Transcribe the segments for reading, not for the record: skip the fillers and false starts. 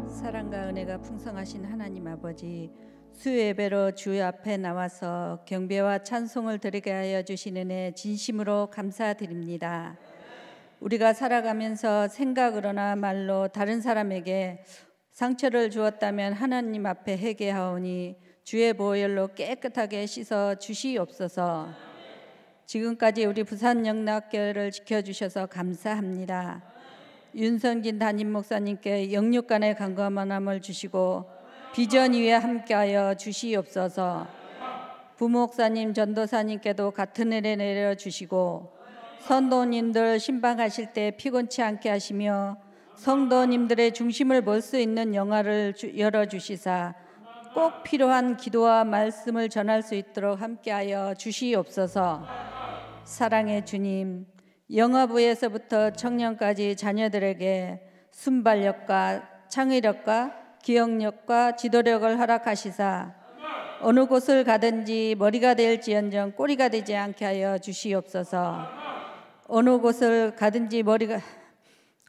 사랑과 은혜가 풍성하신 하나님 아버지, 수요예배로 주 앞에 나와서 경배와 찬송을 드리게 하여 주신 은혜 진심으로 감사드립니다. 우리가 살아가면서 생각으로나 말로 다른 사람에게 상처를 주었다면 하나님 앞에 회개하오니 주의 보혈로 깨끗하게 씻어 주시옵소서. 지금까지 우리 부산 영락교회를 지켜주셔서 감사합니다. 윤성진 담임 목사님께 영육간의 강건함을 주시고 비전 위에 함께하여 주시옵소서. 부목사님, 전도사님께도 같은 은혜 내려주시고 성도님들 신방하실 때 피곤치 않게 하시며 성도님들의 중심을 볼 수 있는 영화를 열어주시사 꼭 필요한 기도와 말씀을 전할 수 있도록 함께하여 주시옵소서. 사랑의 주님, 영아부에서부터 청년까지 자녀들에게 순발력과 창의력과 기억력과 지도력을 허락하시사 어느 곳을 가든지 머리가 될지언정 꼬리가 되지 않게 하여 주시옵소서. 어느 곳을 가든지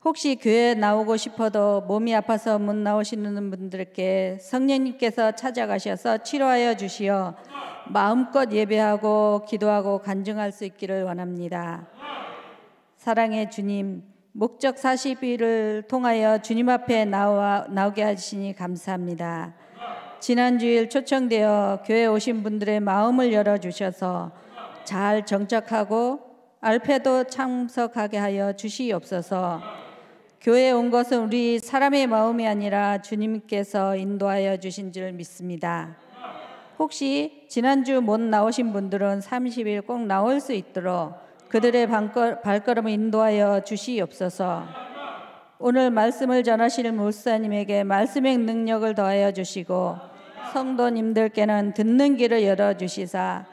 혹시 교회에 나오고 싶어도 몸이 아파서 못 나오시는 분들께 성령님께서 찾아가셔서 치료하여 주시어 마음껏 예배하고 기도하고 간증할 수 있기를 원합니다. 사랑의 주님, 목적 40일을 통하여 주님 앞에 나오게 하시니 감사합니다. 지난 주일 초청되어 교회에 오신 분들의 마음을 열어주셔서 잘 정착하고 알패도 참석하게 하여 주시옵소서. 교회에 온 것은 우리 사람의 마음이 아니라 주님께서 인도하여 주신 줄 믿습니다. 혹시 지난주 못 나오신 분들은 30일 꼭 나올 수 있도록 그들의 발걸음을 인도하여 주시옵소서. 오늘 말씀을 전하실 목사님에게 말씀의 능력을 더하여 주시고 성도님들께는 듣는 길을 열어주시사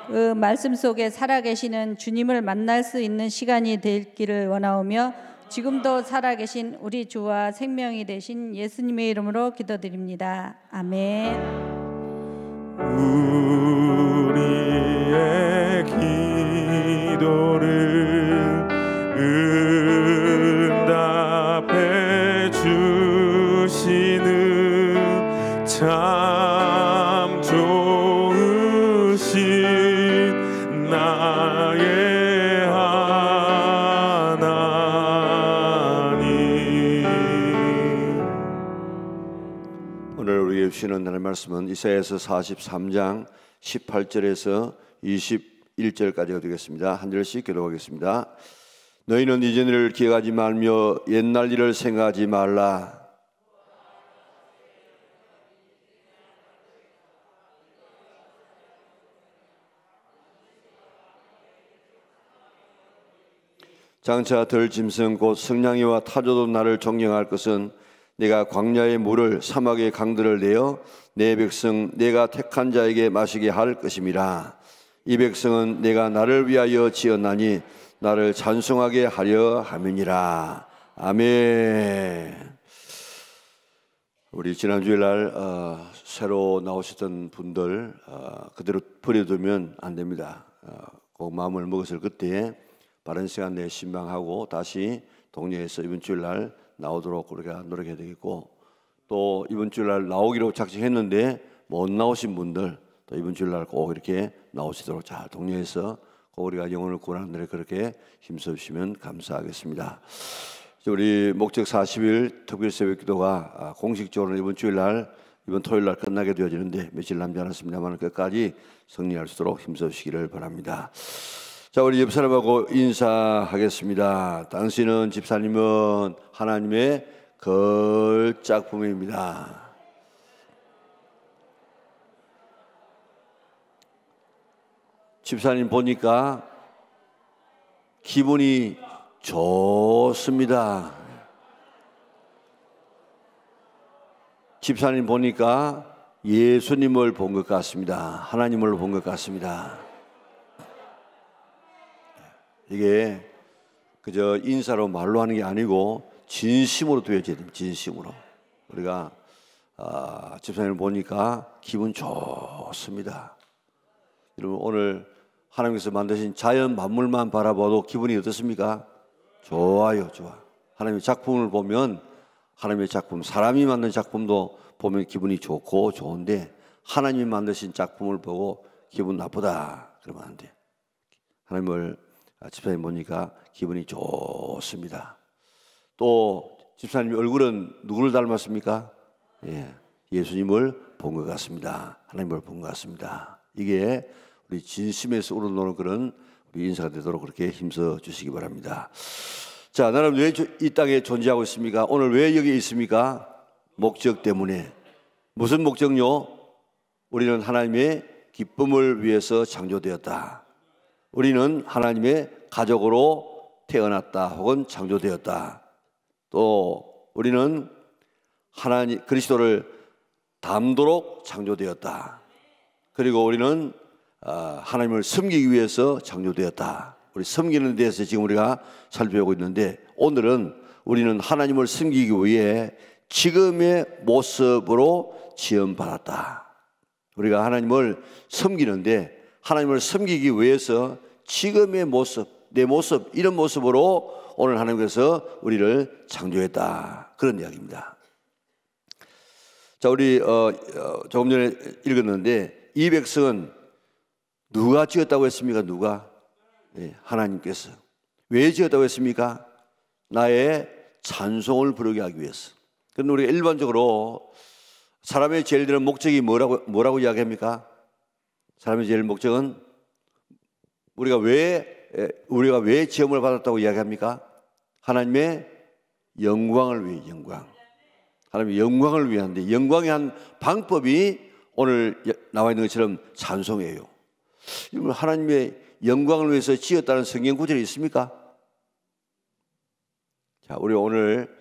그 말씀 속에 살아계시는 주님을 만날 수 있는 시간이 되기를 원하오며 지금도 살아계신 우리 주와 생명이 되신 예수님의 이름으로 기도드립니다. 아멘. 우리의 기도를 응답해 주시는 참 좋으신 나의 하나님. 오늘 우리에게 주시는 하나님의 말씀은 이사야서 43장 18절에서 21절까지가 되겠습니다. 한 절씩 교독하겠습니다. 너희는 이전 일을 기억하지 말며 옛날 일을 생각하지 말라. 장차 들 짐승 곧 승냥이와 타조도 나를 존경할 것은 내가 광야의 물을 사막의 강들을 내어 내 백성 내가 택한 자에게 마시게 할 것임이라. 이 백성은 내가 나를 위하여 지었나니 나를 찬송하게 하려 함이니라. 아멘. 우리 지난 주일날 새로 나오셨던 분들 그대로 버려두면 안 됩니다. 그 마음을 먹었을 그때에 바른 시간 내에 신방하고 다시 동료해서 이번 주일날 나오도록 우리가 노력해야 되겠고, 또 이번 주일날 나오기로 작정했는데 못 나오신 분들 또 이번 주일날 꼭 이렇게 나오시도록 잘 독려해서 꼭 우리가 영혼을 구원하는 데 그렇게 힘써주시면 감사하겠습니다. 우리 목적 40일 특별 새벽 기도가 공식적으로 이번 주일날 이번 토요일날 끝나게 되어지는데 며칠 남지 않았습니다만 끝까지 승리할 수 있도록 힘써주시기를 바랍니다. 자, 우리 옆 사람하고 인사하겠습니다. 당신은 집사님은 하나님의 걸작품입니다. 집사님 보니까 기분이 좋습니다. 집사님 보니까 예수님을 본 것 같습니다. 하나님을 본 것 같습니다. 이게 그저 인사로 말로 하는 게 아니고 진심으로 되어져야 됩니다. 진심으로. 우리가 집사님을 보니까 기분 좋습니다. 여러분, 오늘 하나님께서 만드신 자연 만물만 바라봐도 기분이 어떻습니까? 좋아요, 좋아. 하나님의 작품을 보면 하나님의 작품, 사람이 만든 작품도 보면 기분이 좋고 좋은데 하나님이 만드신 작품을 보고 기분 나쁘다 그러면 안 돼. 하나님을 집사님 보니까 기분이 좋습니다. 또 집사님 얼굴은 누구를 닮았습니까? 예, 예수님을 본 것 같습니다. 하나님을 본 것 같습니다. 이게 우리 진심에서 우러나오는 그런 우리 인사가 되도록 그렇게 힘써 주시기 바랍니다. 자, 나는 왜 이 땅에 존재하고 있습니까? 오늘 왜 여기 있습니까? 목적 때문에. 무슨 목적요? 우리는 하나님의 기쁨을 위해서 창조되었다. 우리는 하나님의 가족으로 태어났다 혹은 창조되었다. 또 우리는 하나님 그리스도를 닮도록 창조되었다. 그리고 우리는 하나님을 섬기기 위해서 창조되었다. 우리 섬기는 데서 지금 우리가 살펴보고 있는데 오늘은 우리는 하나님을 섬기기 위해 지금의 모습으로 지음받았다. 우리가 하나님을 섬기는데 하나님을 섬기기 위해서 지금의 모습, 내 모습, 이런 모습으로 오늘 하나님께서 우리를 창조했다. 그런 이야기입니다. 자, 우리 조금 전에 읽었는데 이 백성은 누가 지었다고 했습니까? 누가? 네, 하나님께서. 왜 지었다고 했습니까? 나의 찬송을 부르게 하기 위해서. 그런데 우리가 일반적으로 사람의 제일 드는 목적이 뭐라고 이야기합니까? 사람의 제일 목적은 우리가 왜 지음을 받았다고 이야기합니까? 하나님의 영광을 위해, 영광. 하나님의 영광을 위한데 영광의 한 방법이 오늘 나와 있는 것처럼 찬송이에요. 하나님의 영광을 위해서 지었다는 성경 구절이 있습니까? 자, 우리 오늘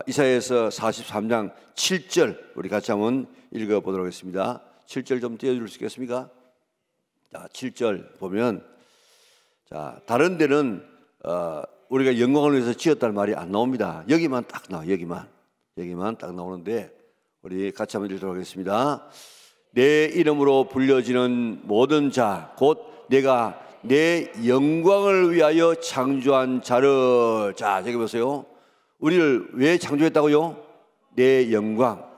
이사야서 43장 7절 우리 같이 한번 읽어보도록 하겠습니다. 7절 좀 띄워줄 수 있겠습니까? 자, 7절 보면 자, 다른 데는 우리가 영광을 위해서 지었다는 말이 안 나옵니다. 여기만 딱 나와. 여기만 딱 나오는데 우리 같이 한번 읽도록 하겠습니다. 내 이름으로 불려지는 모든 자 곧 내가 내 영광을 위하여 창조한 자를. 자, 저기 보세요. 우리를 왜 창조했다고요? 내 영광.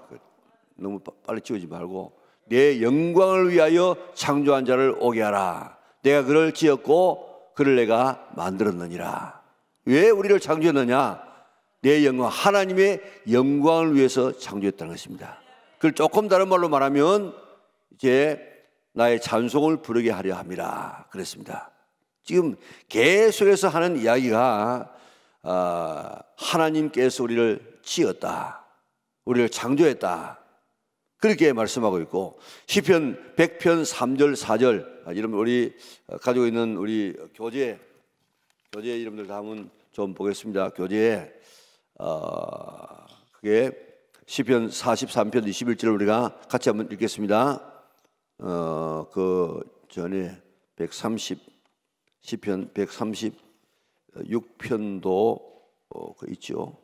너무 빨리 지우지 말고 내 영광을 위하여 창조한 자를 오게 하라. 내가 그를 지었고 그를 내가 만들었느니라. 왜 우리를 창조했느냐? 내 영광, 하나님의 영광을 위해서 창조했다는 것입니다. 그걸 조금 다른 말로 말하면 이제 나의 찬송을 부르게 하려 함이라 그랬습니다. 지금 계속해서 하는 이야기가 하나님께서 우리를 지었다, 우리를 창조했다, 그렇게 말씀하고 있고 시편 100편 3절 4절 여러분 우리 가지고 있는 우리 교재 이름들 다 한번 좀 보겠습니다. 교재에 그게 시편 43편 21절을 우리가 같이 한번 읽겠습니다. 그 전에 시편 136편도 그 있죠.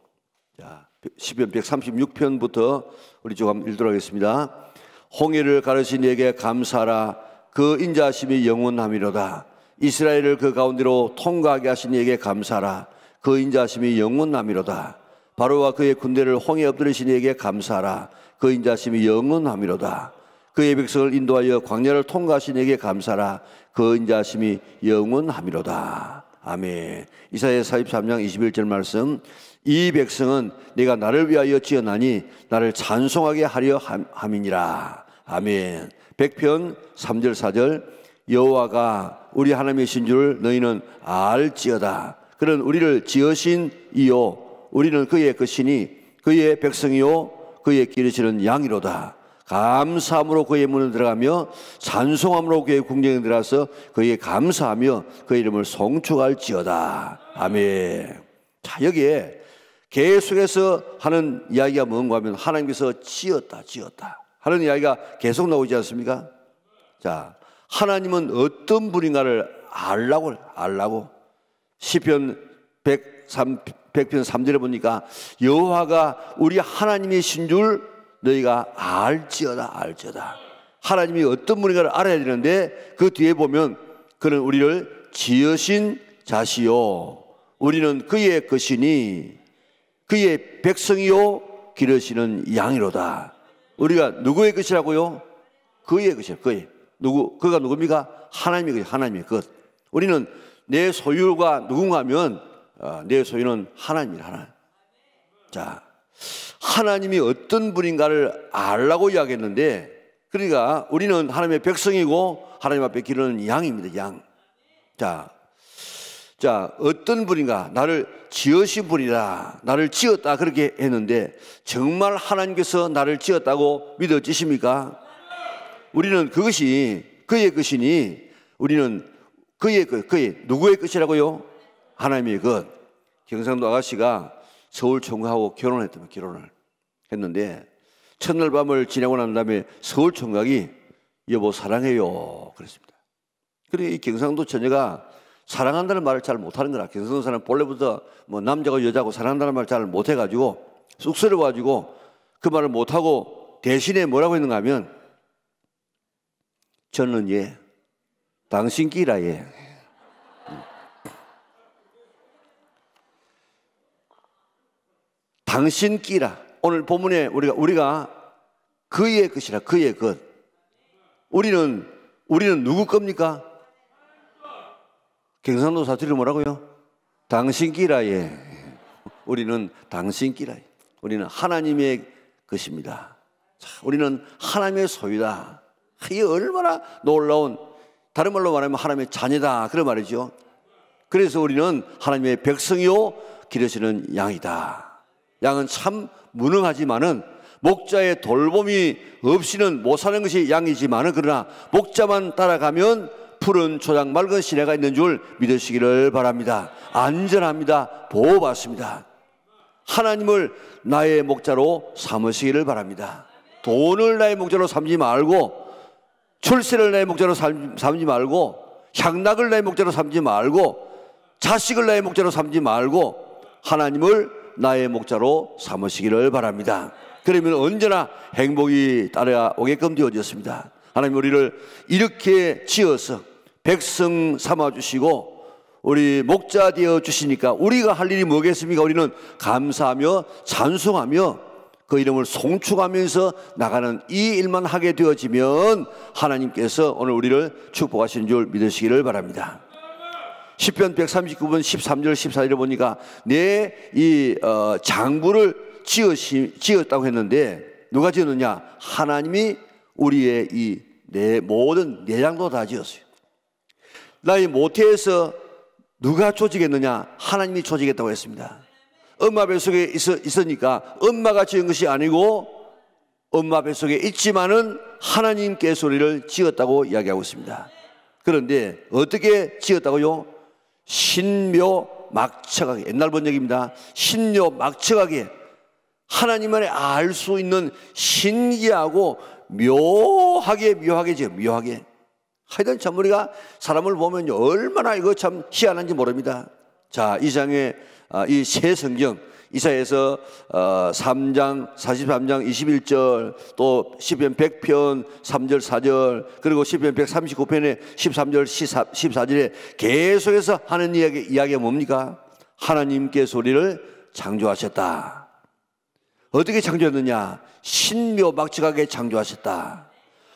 자, 시편 136편부터 우리 좀 한번 읽도록 하겠습니다. 홍해를 가르신 이에게 감사하라. 그 인자하심이 영원함이로다. 이스라엘을 그 가운데로 통과하게 하신 이에게 감사하라. 그 인자하심이 영원함이로다. 바로와 그의 군대를 홍해에 엎드리신 이에게 감사하라. 그 인자하심이 영원함이로다. 그의 백성을 인도하여 광야를 통과하신 이에게 감사하라. 그 인자하심이 영원함이로다. 아멘. 이사야 43장 21절 말씀. 이 백성은 내가 나를 위하여 지어나니 나를 찬송하게 하려 함이니라. 아멘. 100편 3절 4절. 여호와가 우리 하나님이신 줄 너희는 알지어다. 그는 우리를 지으신 이요 우리는 그의 것이니 그의 백성이요 그의 기르시는 양이로다. 감사함으로 그의 문을 들어가며 찬송함으로 그의 궁정에 들어가서 그에게 감사하며 그의 이름을 송축할지어다. 아멘. 자, 여기에 계속해서 하는 이야기가 뭔가 하면 하나님께서 지었다 하는 이야기가 계속 나오지 않습니까? 자, 하나님은 어떤 분인가를 알라고 시편 100편 3절에 보니까 여호와가 우리 하나님이신 줄 너희가 알지어다. 하나님이 어떤 분인가를 알아야 되는데 그 뒤에 보면 그는 우리를 지으신 자시요 우리는 그의 것이니 그의 백성이요 기르시는 양이로다. 우리가 누구의 것이라고요? 그의 것이요. 그의. 그가 누굽니까? 하나님의 것, 하나님의 것. 우리는 내 소유가 누군가 하면 내 소유는 하나님이라. 하나님. 자, 하나님이 어떤 분인가를 알라고 이야기했는데, 그러니까 우리는 하나님의 백성이고 하나님 앞에 기르는 양입니다. 양. 자, 어떤 분인가? 나를 지으신 분이다. 나를 지었다. 그렇게 했는데 정말 하나님께서 나를 지었다고 믿어지십니까? 우리는 그것이 그의 것이니 우리는 그의 누구의 것이라고요? 하나님의 것. 경상도 아가씨가 서울 총각하고 결혼을 했는데 첫날 밤을 지내고 난 다음에 서울 총각이 여보 사랑해요 그랬습니다. 그러니까 이 경상도 처녀가 사랑한다는 말을 잘 못하는 거라. 경상도 사람 본래부터 뭐 남자고 여자고 사랑한다는 말을 잘 못해가지고 쑥스러워가지고 그 말을 못하고 대신에 뭐라고 했는가 하면 저는 예 당신 끼라 예. 당신 끼라. 오늘 본문에 우리가 그의 것이라. 그의 것. 우리는 누구 겁니까? 경상도 사투리로 뭐라고요? 당신 끼라 예. 우리는 당신 끼라 예. 우리는 하나님의 것입니다. 자, 우리는 하나님의 소유다. 이게 얼마나 놀라운, 다른 말로 말하면 하나님의 자녀다 그런 말이죠. 그래서 우리는 하나님의 백성이요 기르시는 양이다. 양은 참 무능하지만은 목자의 돌봄이 없이는 못 사는 것이 양이지만은 그러나 목자만 따라가면 푸른 초장 맑은 시내가 있는 줄 믿으시기를 바랍니다. 안전합니다. 보호받습니다. 하나님을 나의 목자로 삼으시기를 바랍니다. 돈을 나의 목자로 삼지 말고 출세를 나의 목자로 삼지 말고 향락을 나의 목자로 삼지 말고 자식을 나의 목자로 삼지 말고 하나님을 나의 목자로 삼으시기를 바랍니다. 그러면 언제나 행복이 따라오게끔 되어졌습니다. 하나님 우리를 이렇게 지어서 백성 삼아주시고 우리 목자 되어 주시니까 우리가 할 일이 뭐겠습니까? 우리는 감사하며 찬송하며 그 이름을 송축하면서 나가는 이 일만 하게 되어지면 하나님께서 오늘 우리를 축복하신 줄 믿으시기를 바랍니다. 시편 139편 13절 14절에 보니까 내 이 장부를 지었다고 했는데 누가 지었느냐? 하나님이 우리의 이 내 모든 내장도 다 지었어요. 나의 모태에서 누가 조직했느냐? 하나님이 조직했다고 했습니다. 엄마 뱃속에 있으니까 엄마가 지은 것이 아니고 엄마 뱃속에 있지만은 하나님께서 우리를 지었다고 이야기하고 있습니다. 그런데 어떻게 지었다고요? 신묘막측하게. 옛날 번역입니다. 신묘막측하게. 하나님만이 알 수 있는 신기하고 묘하게 지어요. 묘하게. 하여튼 참 우리가 사람을 보면 얼마나 이거 참 희한한지 모릅니다. 자, 이 장에 이 새 성경 이사야서 3장 43장 21절 또 시편 100편 3절 4절 그리고 시편 139편의 13절 14절에 계속해서 하는 이야기가 뭡니까? 하나님께서 우리를 창조하셨다. 어떻게 창조했느냐? 신묘막측하게 창조하셨다.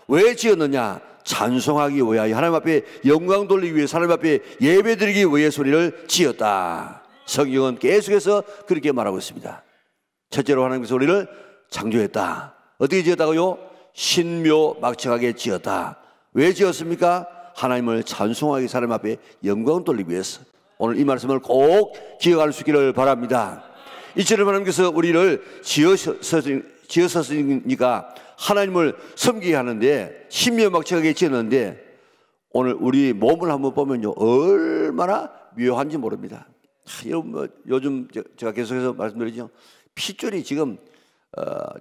왜 지었느냐? 찬송하기 위하여 하나님 앞에 영광 돌리기 위해 하나님 앞에 예배드리기 위해서 우리를 지었다. 성경은 계속해서 그렇게 말하고 있습니다. 첫째로 하나님께서 우리를 창조했다. 어떻게 지었다고요? 신묘막측하게 지었다. 왜 지었습니까? 하나님을 찬송하기 사람 앞에 영광 돌리기 위해서. 오늘 이 말씀을 꼭 기억할 수 있기를 바랍니다. 이처럼 하나님께서 우리를 지었으니까 하나님을 섬기게 하는데 신묘막측하게 지었는데 오늘 우리 몸을 한번 보면요 얼마나 묘한지 모릅니다. 요즘 제가 계속해서 말씀드리죠. 핏줄이 지금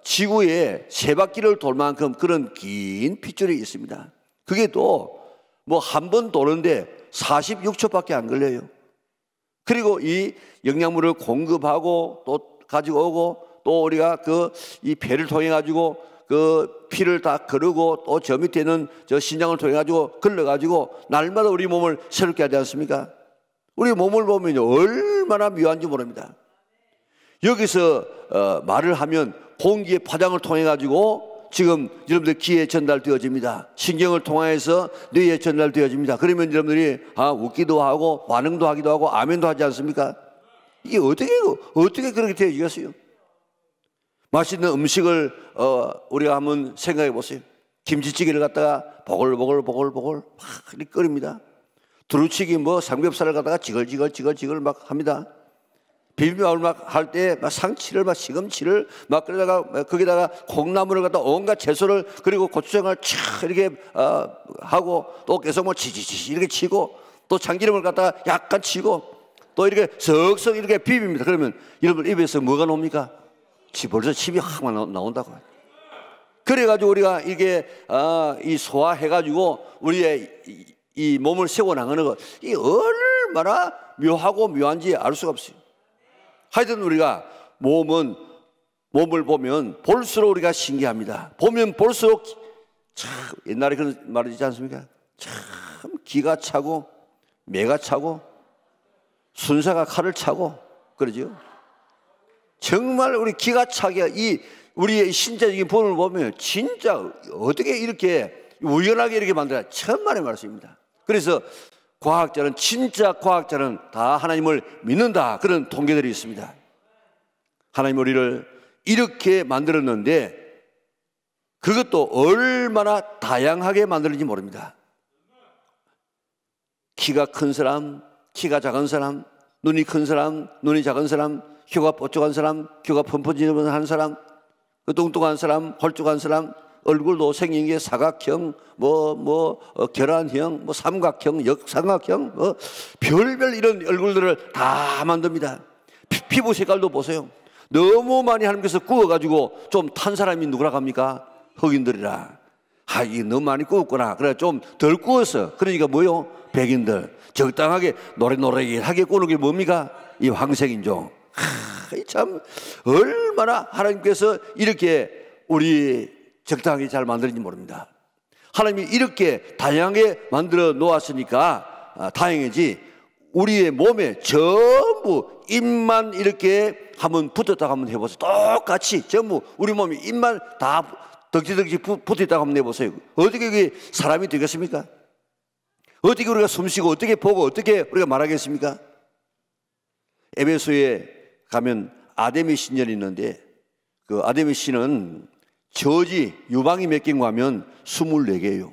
지구에 세 바퀴를 돌 만큼 그런 긴 핏줄이 있습니다. 그게 또 뭐 한 번 도는데 46초밖에 안 걸려요. 그리고 이 영양분을 공급하고 또 가지고 오고 또 우리가 이 폐를 통해 가지고 그 피를 다 거르고 또 저 밑에는 저 신장을 통해 가지고 걸러 가지고 날마다 우리 몸을 새롭게 하지 않습니까? 우리 몸을 보면요 얼마나 묘한지 모릅니다. 여기서 말을 하면 공기의 파장을 통해 가지고 지금 여러분들 귀에 전달되어집니다. 신경을 통해서 뇌에 전달되어집니다. 그러면 여러분들이 웃기도 하고 반응도 하기도 하고 아멘도 하지 않습니까? 이게 어떻게 그렇게 되어지겠어요? 맛있는 음식을 우리가 한번 생각해 보세요. 김치찌개를 갖다가 보글보글 막 이렇게 끓입니다. 두루치기 삼겹살을 갖다가 지글지글 막 합니다. 비빔밥을 막 할 때 막 상치를 막 시금치를 막 끓여다가 거기다가 콩나물을 갖다 온갖 채소를 그리고 고추장을 촥 이렇게 하고 또 계속 지지지 이렇게 치고 또 참기름을 갖다가 약간 치고 또 이렇게 석석 이렇게 비빕니다. 그러면 여러분 입에서 뭐가 나옵니까? 벌써 침이 확 나온다고. 그래가지고 우리가 이게 이 소화해가지고 우리의 이 몸을 세워 나가는 것, 이 얼마나 묘하고 묘한지 알 수가 없어요. 하여튼 우리가 몸을 보면 볼수록 우리가 신기합니다. 보면 볼수록 참 옛날에 그런 말이 있지 않습니까? 참 기가 차고 매가 차고 순사가 칼을 차고 그러죠. 정말 우리 기가 차게 이 우리의 신체적인 본을 보면 진짜 어떻게 이렇게 우연하게 이렇게 만들어야 천만의 말씀입니다. 그래서 진짜 과학자는 다 하나님을 믿는다, 그런 통계들이 있습니다. 하나님 우리를 이렇게 만들었는데 그것도 얼마나 다양하게 만들었는지 모릅니다. 키가 큰 사람, 키가 작은 사람, 눈이 큰 사람, 눈이 작은 사람, 혀가 뽀쪽한 사람, 혀가 펀펀지근한 사람, 뚱뚱한 사람, 홀쭉한 사람, 얼굴도 생긴 게 사각형, 계란형, 삼각형, 역삼각형, 별별 이런 얼굴들을 다 만듭니다. 피부 색깔도 보세요. 너무 많이 하나님께서 구워가지고 좀 탄 사람이 누구라고 합니까? 흑인들이라. 이게 너무 많이 구웠구나. 그래 좀 덜 구웠어. 그러니까 뭐요? 백인들. 적당하게 노래노래하게 구우는 게 뭡니까? 이 황색인종. 참 얼마나 하나님께서 이렇게 우리 적당하게 잘 만들었는지 모릅니다. 하나님이 이렇게 다양하게 만들어 놓았으니까 다행이지, 우리의 몸에 전부 입만 이렇게 한번 붙었다고 한번 해보세요. 똑같이 전부 우리 몸에 입만 다 덕지덕지 붙어있다고 한번 해보세요. 어떻게 그게 사람이 되겠습니까? 어떻게 우리가 숨쉬고 어떻게 보고 어떻게 우리가 말하겠습니까? 에베소에 가면 아데미 신전이 있는데 그 아데미 신은 저지 유방이 몇 개인가 하면 24개예요.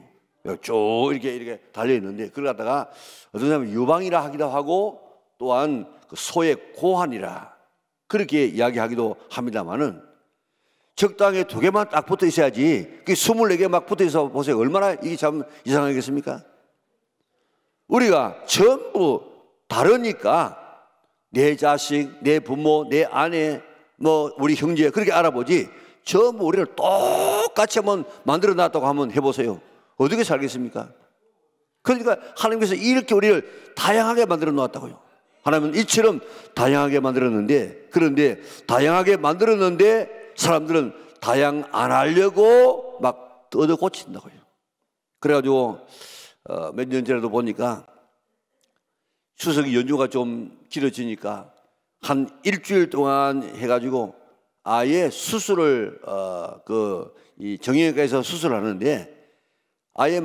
쭉 이렇게 달려 있는데 그걸 갖다가 어떤 사람은 유방이라 하기도 하고 또한 그 소의 고환이라 그렇게 이야기하기도 합니다만은 적당히 2개만 딱 붙어 있어야지 그 24개 막 붙어 있어 보세요. 얼마나 이게 참 이상하겠습니까? 우리가 전부 다르니까 내 자식, 내 부모, 내 아내, 우리 형제 그렇게 알아보지 전부 우리를 똑같이 한번 만들어 놨다고 한번 해보세요. 어떻게 살겠습니까? 그러니까 하나님께서 이렇게 우리를 다양하게 만들어 놓았다고요. 하나님은 이처럼 다양하게 만들었는데, 그런데 다양하게 만들었는데 사람들은 다양 안 하려고 막 뜯어 고친다고요. 그래가지고 몇 년 전에도 보니까 추석 연휴가 좀 길어지니까 한 일주일 동안 해가지고 아예 수술을 이 정형외과에서 수술하는데 아예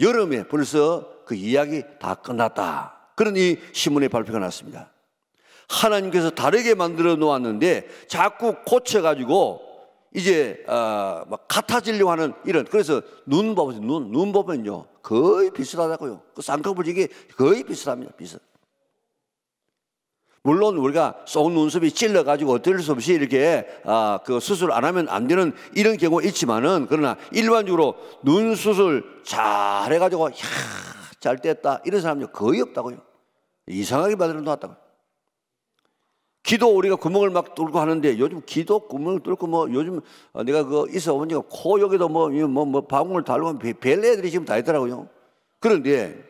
여름에 벌써 그 이야기 다 끝났다. 그런 이 신문에 발표가 났습니다. 하나님께서 다르게 만들어 놓았는데 자꾸 고쳐가지고 이제 막 같아지려고 하는 이런. 그래서 눈 보세요. 눈 보면요 거의 비슷하다고요. 그 쌍꺼풀이 거의 비슷합니다. 물론 우리가 속 눈썹이 찔러가지고 어쩔 수 없이 이렇게 그 수술 안 하면 안 되는 이런 경우가 있지만은, 그러나 일반적으로 눈 수술 잘 해가지고 잘 뗐다 이런 사람이 거의 없다고요. 이상하게 만들어 놨다고요. 기도 우리가 구멍을 막 뚫고 하는데 요즘 기도 구멍을 뚫고 요즘 내가 있어 보니까 코 여기도 방울을 달고 별 애들이 지금 다 있더라고요. 그런데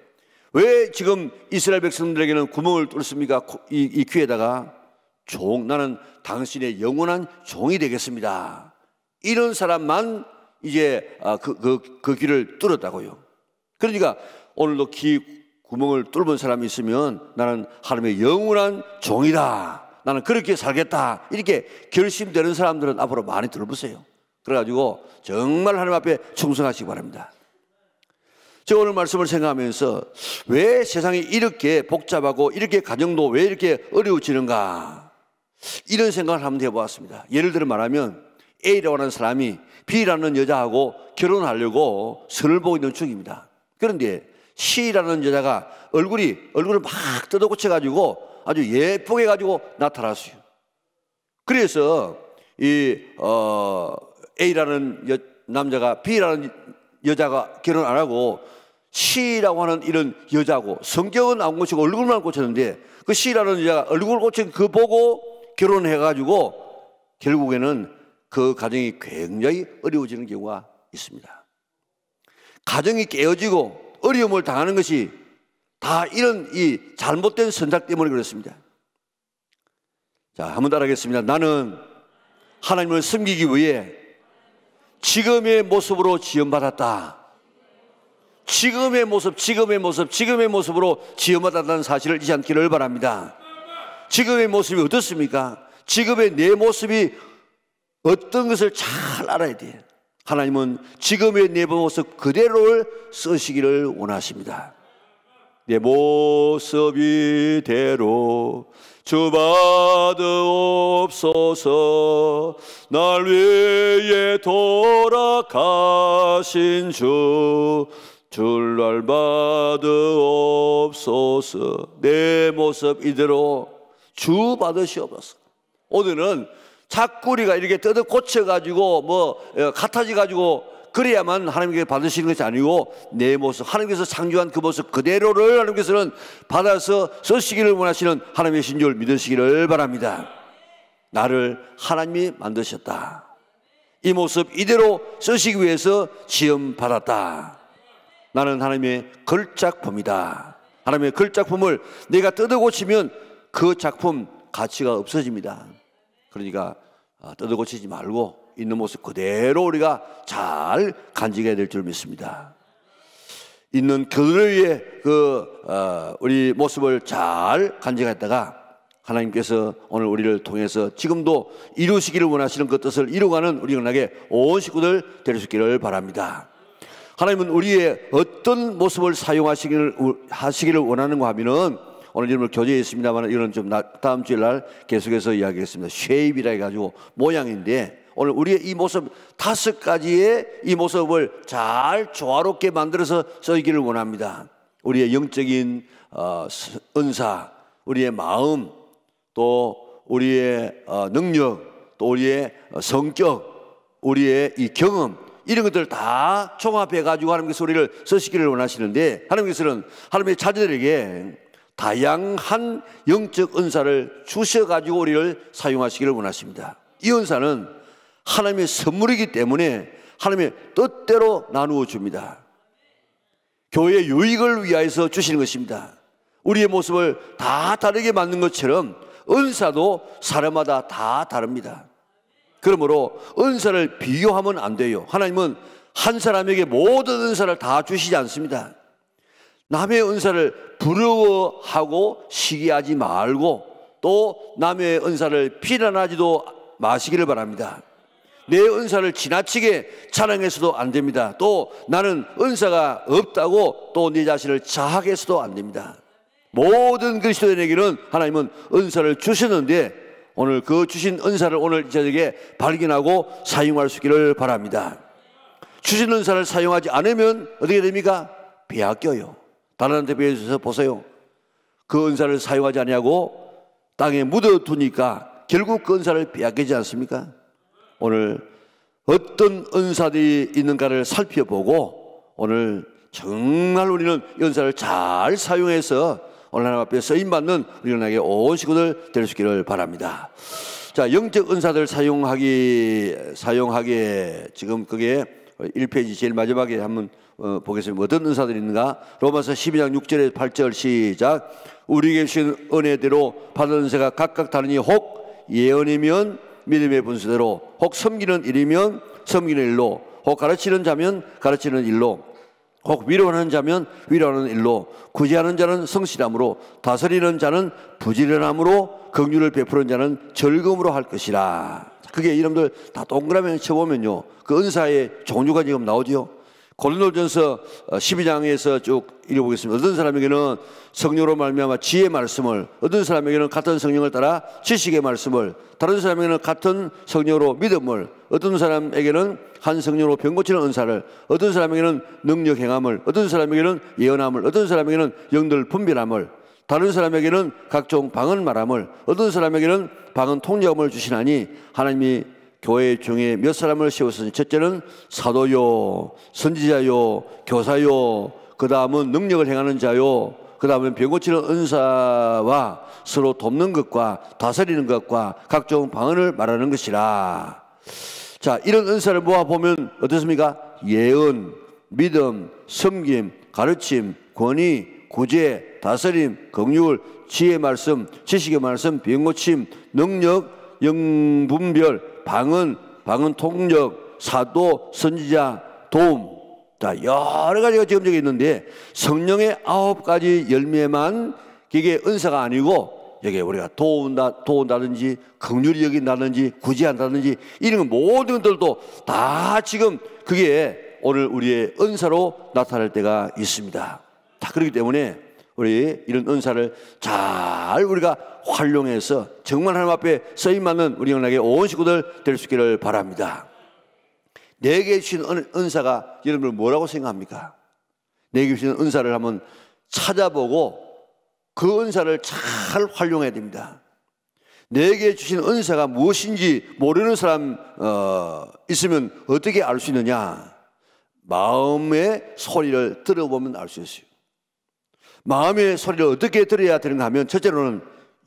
왜 지금 이스라엘 백성들에게는 구멍을 뚫습니까? 이 귀에다가 나는 당신의 영원한 종이 되겠습니다. 이런 사람만 이제 그 귀를 뚫었다고요. 그러니까 오늘도 귀 구멍을 뚫은 사람이 있으면 나는 하나님의 영원한 종이다. 나는 그렇게 살겠다 이렇게 결심되는 사람들은 앞으로 많이 들어보세요. 그래가지고 정말 하나님 앞에 충성하시기 바랍니다. 제가 오늘 말씀을 생각하면서 왜 세상이 이렇게 복잡하고 이렇게 가정도 왜 이렇게 어려워지는가 이런 생각을 한번 해보았습니다. 예를 들어 말하면 A라고 하는 사람이 B라는 여자하고 결혼하려고 선을 보고 있는 중입니다. 그런데 C라는 여자가 얼굴을 막 뜯어 고쳐가지고 아주 예쁘게 가지고 나타났어요. 그래서 A라는 남자가 B라는 여자가 결혼 안 하고 C라고 하는 이런 여자고 성격은 안 고치고 얼굴만 고쳤는데 그 C라는 여자가 얼굴 고친 그 보고 결혼해가지고 결국에는 그 가정이 굉장히 어려워지는 경우가 있습니다. 가정이 깨어지고 어려움을 당하는 것이 다 이런 이 잘못된 선택 때문에 그렇습니다. 자, 한번 따라하겠습니다. 나는 하나님을 섬기기 위해 지금의 모습으로 지음받았다. 지금의 모습으로 지음받았다는 사실을 잊지 않기를 바랍니다. 지금의 모습이 어떻습니까? 지금의 내 모습이 어떤 것을 잘 알아야 돼요. 하나님은 지금의 내 모습 그대로를 쓰시기를 원하십니다. 내 모습 이대로 주받으옵소서. 날 위해 돌아가신 줄 날 받으옵소서. 내 모습 이대로 주 받으시옵소서. 오늘은 자꾸 우리가 이렇게 뜯어 고쳐가지고 같아져가지고 그래야만 하나님께 받으시는 것이 아니고 내 모습, 하나님께서 창조한 그 모습 그대로를 하나님께서는 받아서 쓰시기를 원하시는 하나님이신 줄 믿으시기를 바랍니다. 나를 하나님이 만드셨다. 이 모습 이대로 쓰시기 위해서 지음 받았다. 나는 하나님의 걸작품이다. 하나님의 걸작품을 내가 뜯어 고치면 그 작품 가치가 없어집니다. 그러니까 뜯어 고치지 말고 있는 모습 그대로 우리가 잘 간직해야 될 줄 믿습니다. 있는 그대로의 우리 모습을 잘 간직했다가 하나님께서 오늘 우리를 통해서 지금도 이루시기를 원하시는 그 뜻을 이루어가는 우리 영락의 온 식구들 될 수 있기를 바랍니다. 하나님은 우리의 어떤 모습을 사용하시기를 원하는가 하면은 오늘 여러분 교재에 있습니다만 이건 좀 다음 주일날 계속해서 이야기하겠습니다. 쉐입이라 해가지고 모양인데 오늘 우리의 이 모습 5가지의 이 모습을 잘 조화롭게 만들어서 쓰기를 원합니다. 우리의 영적인 은사, 우리의 마음, 또 우리의 능력, 또 우리의 성격, 우리의 이 경험 이런 것들을 다 종합해가지고 하나님께서 우리를 쓰시기를 원하시는데 하나님께서는 하나님의 자녀들에게 다양한 영적 은사를 주셔가지고 우리를 사용하시기를 원하십니다. 이 은사는 하나님의 선물이기 때문에 하나님의 뜻대로 나누어 줍니다. 교회의 유익을 위하여서 주시는 것입니다. 우리의 모습을 다 다르게 만든 것처럼 은사도 사람마다 다 다릅니다. 그러므로 은사를 비교하면 안 돼요. 하나님은 한 사람에게 모든 은사를 다 주시지 않습니다. 남의 은사를 부러워하고 시기하지 말고 또 남의 은사를 비난하지도 마시기를 바랍니다. 내 은사를 지나치게 자랑해서도 안 됩니다. 또 나는 은사가 없다고 또 네 자신을 자학해서도 안 됩니다. 모든 그리스도인에게는 하나님은 은사를 주셨는데 오늘 그 주신 은사를 오늘 저에게 발견하고 사용할 수 있기를 바랍니다. 주신 은사를 사용하지 않으면 어떻게 됩니까? 빼앗겨요. 다른 데 비해서 보세요. 그 은사를 사용하지 않냐고 땅에 묻어두니까 결국 그 은사를 빼앗기지 않습니까? 오늘 어떤 은사들이 있는가를 살펴보고 오늘 정말 우리는 은사를 잘 사용해서 오늘 하나님 앞에 쓰임받는 우리 나에게 온 식구들 될 수 있기를 바랍니다. 자, 영적 은사들 사용하게 지금 그게 1페이지 제일 마지막에 한번 보겠습니다. 어떤 은사들이 있는가? 로마서 12장 6절에서 8절 시작. 우리에게 주신 은혜대로 받은 은사가 각각 다르니 혹 예언이면 믿음의 분수대로, 혹 섬기는 일이면 섬기는 일로, 혹 가르치는 자면 가르치는 일로, 혹 위로하는 자면 위로하는 일로, 구제하는 자는 성실함으로, 다스리는 자는 부지런함으로, 긍휼을 베푸는 자는 즐거움으로 할 것이라. 그게 이름들 다 동그라미 쳐보면요, 그 은사의 종류가 지금 나오죠. 고린도전서 12장에서 쭉 읽어보겠습니다. 어떤 사람에게는 성령으로 말미암아 지혜의 말씀을, 어떤 사람에게는 같은 성령을 따라 지식의 말씀을, 다른 사람에게는 같은 성령으로 믿음을, 어떤 사람에게는 한 성령으로 병 고치는 은사를, 어떤 사람에게는 능력 행함을, 어떤 사람에게는 예언함을, 어떤 사람에게는 영들 분별함을, 다른 사람에게는 각종 방언 말함을, 어떤 사람에게는 방언 통역함을 주시나니, 하나님이 교회 중에 몇 사람을 세웠으니 첫째는 사도요, 선지자요, 교사요, 그 다음은 능력을 행하는 자요, 그 다음은 병 고치는 은사와 서로 돕는 것과 다스리는 것과 각종 방언을 말하는 것이라. 자, 이런 은사를 모아보면 어떻습니까? 예언, 믿음, 섬김, 가르침, 권위, 구제, 다스림, 긍휼, 지혜의 말씀, 지식의 말씀, 병 고침, 능력, 영분별, 방언, 방언 통역, 사도, 선지자, 도움. 자, 여러 가지가 지금 여기 있는데 성령의 9가지 열매만 이게 은사가 아니고, 여기 우리가 도운다든지 긍휼히 여긴다든지 구제한다든지 이런 모든 것들도 다 지금 그게 오늘 우리의 은사로 나타날 때가 있습니다. 자, 그렇기 때문에 우리 이런 은사를 잘 우리가 활용해서 정말 하나님 앞에 쓰임받는 우리 영락의 온 식구들 될 수 있기를 바랍니다. 내게 주신 은사가 여러분들 뭐라고 생각합니까? 내게 주신 은사를 한번 찾아보고 그 은사를 잘 활용해야 됩니다. 내게 주신 은사가 무엇인지 모르는 사람 있으면 어떻게 알 수 있느냐? 마음의 소리를 들어보면 알 수 있어요. 마음의 소리를 어떻게 들어야 되는가 하면, 첫째로는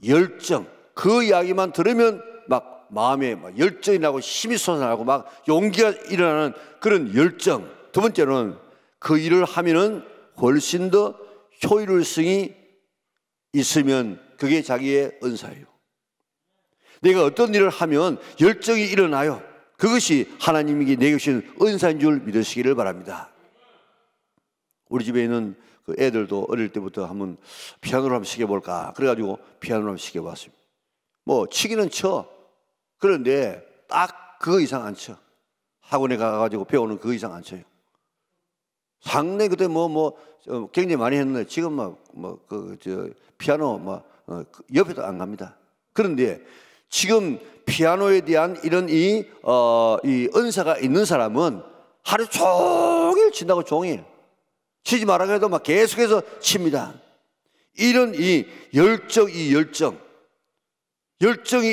열정. 그 이야기만 들으면 막 마음에 막 열정이 나고 힘이 솟아나고 막 용기가 일어나는 그런 열정. 두 번째로는 그 일을 하면은 훨씬 더 효율성이 있으면 그게 자기의 은사예요. 내가 어떤 일을 하면 열정이 일어나요. 그것이 하나님이 내게 주신 은사인 줄 믿으시기를 바랍니다. 우리 집에 있는 그 애들도 어릴 때부터 한번 피아노를 한번 시켜볼까 그래가지고 피아노를 한번 시켜봤습니다. 뭐 치기는 쳐. 그런데 딱 그거 이상 안 쳐. 학원에 가가지고 배우는 그거 이상 안 쳐요. 상당히 그때 굉장히 많이 했는데 지금 피아노 옆에도 안 갑니다. 그런데 지금 피아노에 대한 이런 이 은사가 있는 사람은 하루 종일 친다고, 종일. 치지 말라고 해도 막 계속해서 칩니다. 이런 이 열정이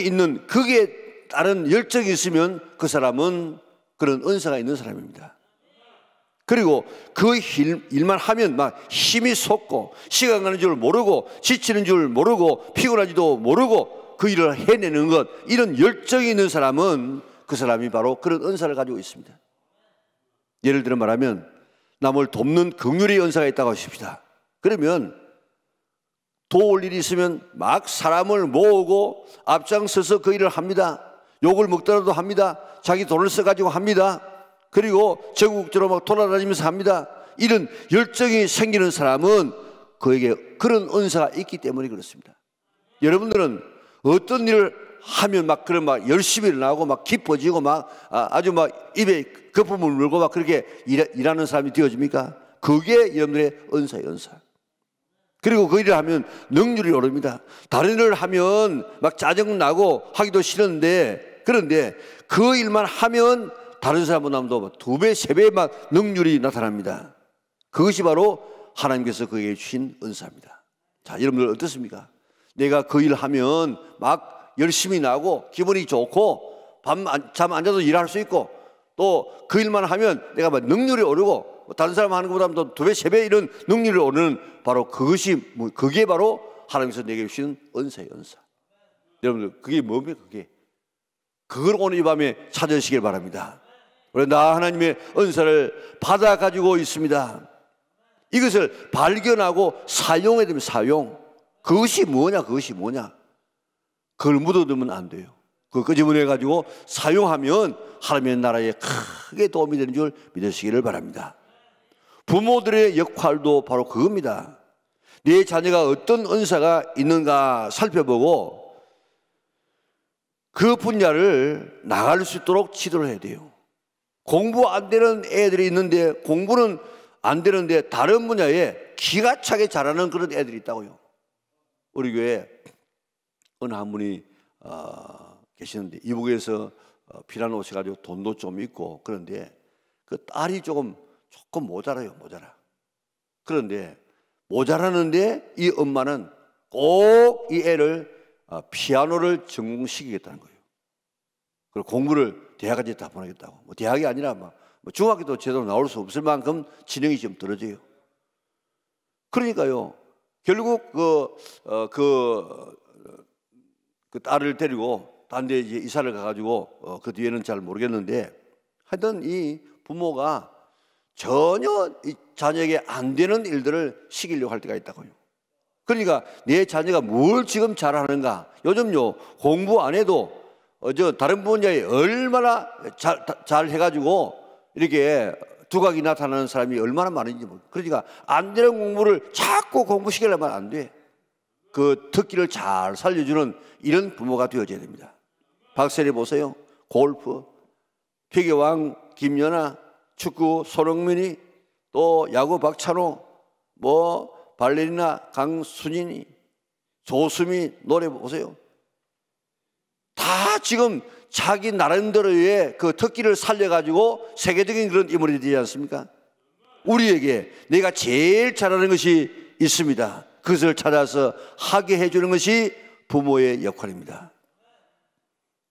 있는, 그게 다른 열정이 있으면 그 사람은 그런 은사가 있는 사람입니다. 그리고 그 일만 하면 막 힘이 솟고 시간 가는 줄 모르고 지치는 줄 모르고 피곤하지도 모르고 그 일을 해내는 것, 이런 열정이 있는 사람은 그 사람이 바로 그런 은사를 가지고 있습니다. 예를 들어 말하면 남을 돕는 긍휼의 은사가 있다고 하십시다. 그러면 도울 일이 있으면 막 사람을 모으고 앞장서서 그 일을 합니다. 욕을 먹더라도 합니다. 자기 돈을 써가지고 합니다. 그리고 전국적으로 막 돌아다니면서 합니다. 이런 열정이 생기는 사람은 그에게 그런 은사가 있기 때문에 그렇습니다. 여러분들은 어떤 일을 하면 막 그런 막 열심히 일어나고 막 기뻐지고 막 아주 막 입에 거품을 물고 막 그렇게 일하는 사람이 되어집니까? 그게 여러분들의 은사예요, 은사. 그리고 그 일을 하면 능률이 오릅니다. 다른 일을 하면 막 짜증나고 하기도 싫은데, 그런데 그 일만 하면 다른 사람보다도 2배, 3배만 능률이 나타납니다. 그것이 바로 하나님께서 그에게 주신 은사입니다. 자, 여러분들 어떻습니까? 내가 그 일을 하면 막 열심히 나고 기분이 좋고 잠 안 자도 일할 수 있고, 또 그 일만 하면 내가 막 능률이 오르고 다른 사람 하는 것보다 2배, 3배 이런 능률이 오르는, 바로 그게 바로 하나님께서 내게 주신 은사예요, 은사. 여러분들 그게 뭡니까? 그걸 오늘 이 밤에 찾으시길 바랍니다. 나 하나님의 은사를 받아 가지고 있습니다. 이것을 발견하고 사용해야 됩니다. 사용. 그것이 뭐냐? 그걸 묻어두면 안 돼요. 그걸 끄집어내 가지고 사용하면 하나님의 나라에 크게 도움이 되는 줄 믿으시기를 바랍니다. 부모들의 역할도 바로 그겁니다. 내 자녀가 어떤 은사가 있는가 살펴보고 그 분야를 나갈 수 있도록 지도를 해야 돼요. 공부 안 되는 애들이 있는데 공부는 안 되는데 다른 분야에 기가 차게 잘하는 그런 애들이 있다고요. 우리 교회에 어느 한 분이 계시는데 이북에서 피라노 오셔가지고 돈도 좀 있고 그런데 그 딸이 조금 모자라요. 모자라. 그런데 모자라는데 이 엄마는 꼭 이 애를 피아노를 전공시키겠다는 거예요. 그리고 공부를 대학까지 다 보내겠다고. 뭐 대학이 아니라 뭐 중학교도 제대로 나올 수 없을 만큼 지능이 좀 떨어져요. 그러니까요. 결국 그 딸을 데리고 딴 데 이제 이사를 가가지고 그 뒤에는 잘 모르겠는데 하여튼 이 부모가 전혀 이 자녀에게 안 되는 일들을 시키려고 할 때가 있다고요. 그러니까 내 자녀가 뭘 지금 잘하는가. 요즘요 공부 안 해도 다른 분야에 얼마나 잘 해가지고 이렇게 두각이 나타나는 사람이 얼마나 많은지 모르겠어요. 그러니까 안 되는 공부를 자꾸 공부시키려면 안 돼. 그 특기를 잘 살려주는 이런 부모가 되어져야 됩니다. 박세리 보세요. 골프, 피겨왕 김연아, 축구 손흥민이, 또 야구 박찬호, 뭐 발레리나 강수진이, 조수미 노래 보세요. 다 지금 자기 나름대로의 그 특기를 살려가지고 세계적인 그런 인물이 되지 않습니까? 우리에게 내가 제일 잘하는 것이 있습니다. 그것을 찾아서 하게 해주는 것이 부모의 역할입니다.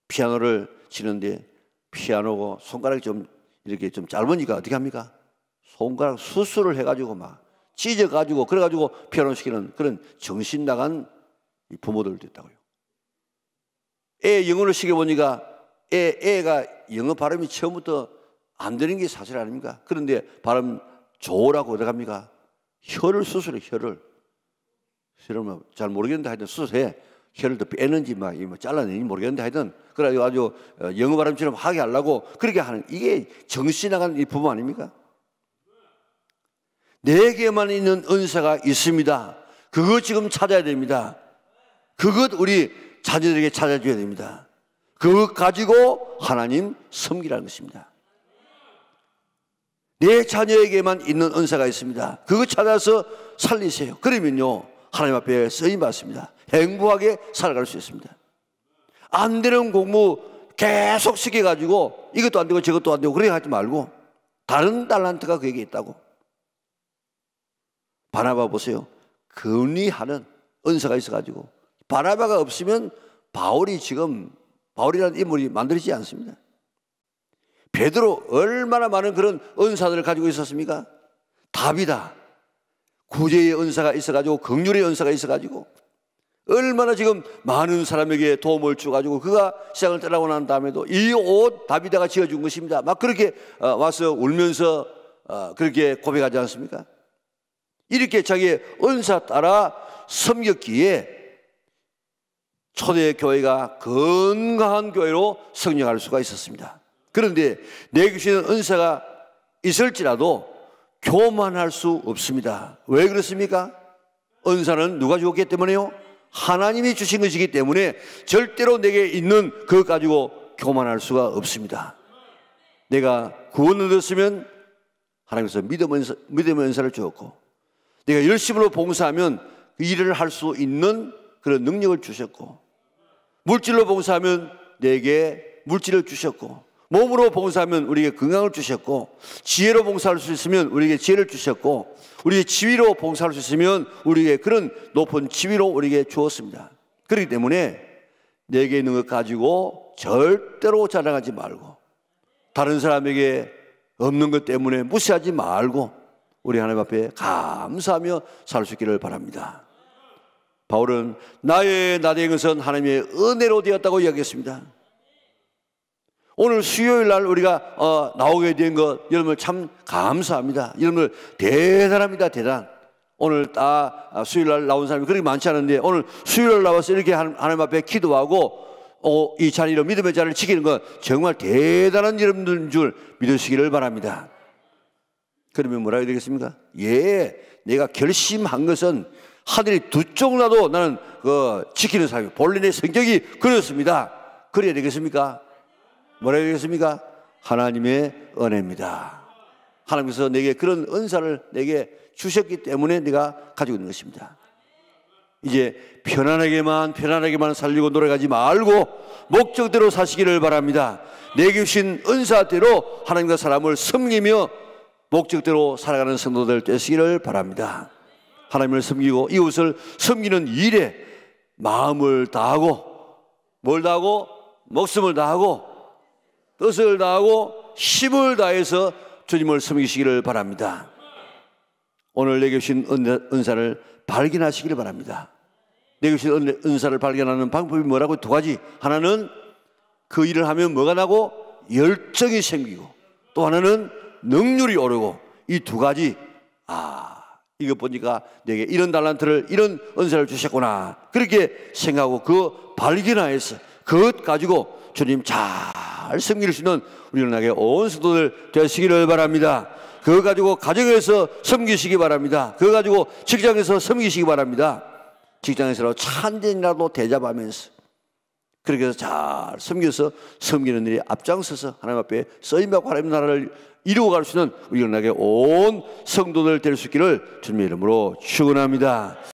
피아노를 치는데 피아노고 손가락이 좀 이렇게 좀 짧으니까 어떻게 합니까? 손가락 수술을 해가지고 막 찢어가지고 그래가지고 피아노 시키는 그런 정신 나간 부모들도 있다고요. 애 영어를 시켜보니까 애가 영어 발음이 처음부터 안 되는 게 사실 아닙니까? 그런데 발음 좋으라고 어떻게 합니까? 혀를 수술해. 혀를 잘 모르겠는데 하여튼 수술해. 혀를 더 빼는지 막 잘라내는지 모르겠는데 하여튼 그래가지고 아주 영어 발음처럼 하게 하려고 그렇게 하는, 이게 정신 나간 이 부모 아닙니까? 내게만 있는 은사가 있습니다. 그거 지금 찾아야 됩니다. 그것 우리 자녀들에게 찾아줘야 됩니다. 그것 가지고 하나님 섬기라는 것입니다. 내 자녀에게만 있는 은사가 있습니다. 그거 찾아서 살리세요. 그러면요 하나님 앞에 쓰임 받습니다. 행복하게 살아갈 수 있습니다. 안 되는 공부 계속 시켜가지고 이것도 안 되고 저것도 안 되고 그렇게 하지 말고 다른 달란트가 그에게 있다고. 바나바 보세요. 건의하는 은사가 있어가지고 바나바가 없으면 바울이라는 인물이 만들어지지 않습니다. 베드로 얼마나 많은 그런 은사들을 가지고 있었습니까? 답이다. 구제의 은사가 있어가지고 긍휼의 은사가 있어가지고 얼마나 지금 많은 사람에게 도움을 주가지고 그가 시장을 떠나고 난 다음에도 이 옷 다비다가 지어준 것입니다. 막 그렇게 와서 울면서 그렇게 고백하지 않습니까? 이렇게 자기의 은사 따라 섬겼기에 초대교회가 건강한 교회로 성장할 수가 있었습니다. 그런데 내게 주시는 은사가 있을지라도 교만할 수 없습니다. 왜 그렇습니까? 은사는 누가 주었기 때문에요? 하나님이 주신 것이기 때문에 절대로 내게 있는 그것 가지고 교만할 수가 없습니다. 내가 구원을 얻었으면 하나님께서 믿음의 은사를 주었고, 내가 열심으로 봉사하면 그 일을 할 수 있는 그런 능력을 주셨고, 물질로 봉사하면 내게 물질을 주셨고, 몸으로 봉사하면 우리에게 건강을 주셨고, 지혜로 봉사할 수 있으면 우리에게 지혜를 주셨고, 우리의 지위로 봉사할 수 있으면 우리에게 그런 높은 지위로 우리에게 주었습니다. 그렇기 때문에 내게 있는 것 가지고 절대로 자랑하지 말고, 다른 사람에게 없는 것 때문에 무시하지 말고 우리 하나님 앞에 감사하며 살 수 있기를 바랍니다. 바울은 나의 나된 것은 하나님의 은혜로 되었다고 이야기했습니다. 오늘 수요일 날 우리가 나오게 된 것 여러분들 참 감사합니다. 여러분들 대단합니다. 대단. 오늘 수요일 날 나온 사람이 그렇게 많지 않은데 오늘 수요일 날 나와서 이렇게 하나님 앞에 기도하고 이 자리로 믿음의 자리를 지키는 건 정말 대단한 여러분들인 줄 믿으시기를 바랍니다. 그러면 뭐라 해야 되겠습니까? 예, 내가 결심한 것은 하늘이 두 쪽나도 나는 지키는 사람이 본래 내 성격이 그렇습니다. 그래야 되겠습니까? 뭐라 해야 되겠습니까? 하나님의 은혜입니다. 하나님께서 내게 그런 은사를 내게 주셨기 때문에 내가 가지고 있는 것입니다. 이제 편안하게만 살려고 노력하지 말고 목적대로 사시기를 바랍니다. 내게 주신 은사대로 하나님과 사람을 섬기며 목적대로 살아가는 성도들 되시기를 바랍니다. 하나님을 섬기고 이웃을 섬기는 일에 마음을 다하고, 뭘 다하고? 목숨을 다하고, 뜻을 다하고, 힘을 다해서 주님을 섬기시기를 바랍니다. 오늘 내게 주신 은사를 발견하시기를 바랍니다. 내게 주신 은사를 발견하는 방법이 뭐라고? 두 가지. 하나는 그 일을 하면 뭐가 나고? 열정이 생기고, 또 하나는 능률이 오르고. 이 두 가지, 이거 보니까 내게 이런 달란트를, 이런 은사를 주셨구나, 그렇게 생각하고 그 발견하여서 그것 가지고 주님 잘 섬길 수 있는 우리 은하계 온 성도들 되시기를 바랍니다. 그거 가지고 가정에서 섬기시기 바랍니다. 그거 가지고 직장에서 섬기시기 바랍니다. 직장에서 찬전이라도 대접하면서 그렇게 해서 잘 섬겨서 섬기는 일에 앞장서서 하나님 앞에 쓰임받고 하나님 나라를 이루어 갈 수 있는 우리 은하계 온 성도들 될 수 있기를 주님의 이름으로 축원합니다.